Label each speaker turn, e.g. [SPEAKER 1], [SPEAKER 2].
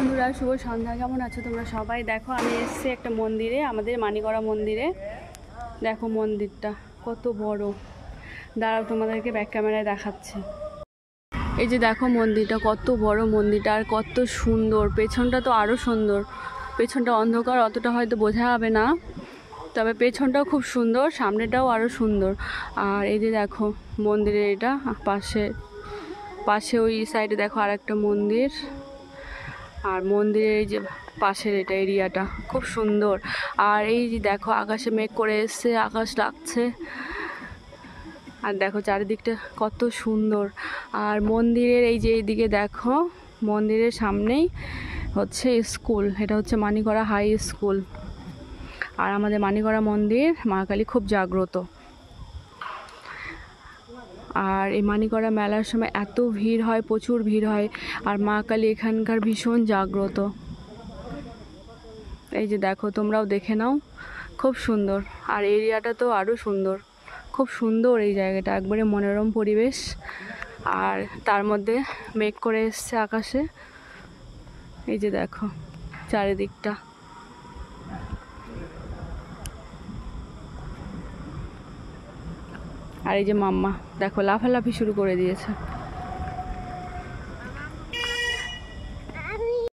[SPEAKER 1] বন্ধুরা, শুভ সন্ধ্যা। কেমন আছো তোমরা সবাই? দেখো আমি এসেছি একটা মন্দিরে, আমাদের মানিকড়া মন্দিরে। দেখো মন্দিরটা কত বড়। দাঁড়াও তোমাদেরকে ব্যাক ক্যামেরায় দেখাচ্ছি। এই যে দেখো মন্দিরটা কত বড়, মন্দিরটা আর কত সুন্দর। পেছনটা তো আরও সুন্দর। পেছনটা অন্ধকার, অতটা হয়তো বোঝা যাবে না, তবে পেছনটাও খুব সুন্দর, সামনেটাও আরও সুন্দর। আর এই যে দেখো মন্দিরের এটা পাশে ওই সাইডে দেখো আর একটা মন্দির। আর মন্দিরের এই যে পাশের এটা এরিয়াটা খুব সুন্দর। আর এই যে দেখো আকাশে মেঘ করে এসছে, আকাশ লাগছে। আর দেখো চারিদিকটা কত সুন্দর। আর মন্দিরের এই যে এইদিকে দেখো, মন্দিরের সামনেই হচ্ছে স্কুল। এটা হচ্ছে মানিকড়া হাই স্কুল। আর আমাদের মানিকড়া মন্দির মা কালী খুব জাগ্রত। আর এই মানিকড়া মেলার সময় এত ভিড় হয়, প্রচুর ভিড় হয়। আর মা কালী এখানকার ভীষণ জাগ্রত। এই যে দেখো, তোমরাও দেখে নাও, খুব সুন্দর। আর এরিয়াটা তো আরও সুন্দর, খুব সুন্দর এই জায়গাটা, একবারে মনোরম পরিবেশ। আর তার মধ্যে মেঘ করে এসছে আকাশে। এই যে দেখো চারিদিকটা। আর এই যে মাম্মা দেখো লাফালাফি শুরু করে দিয়েছে।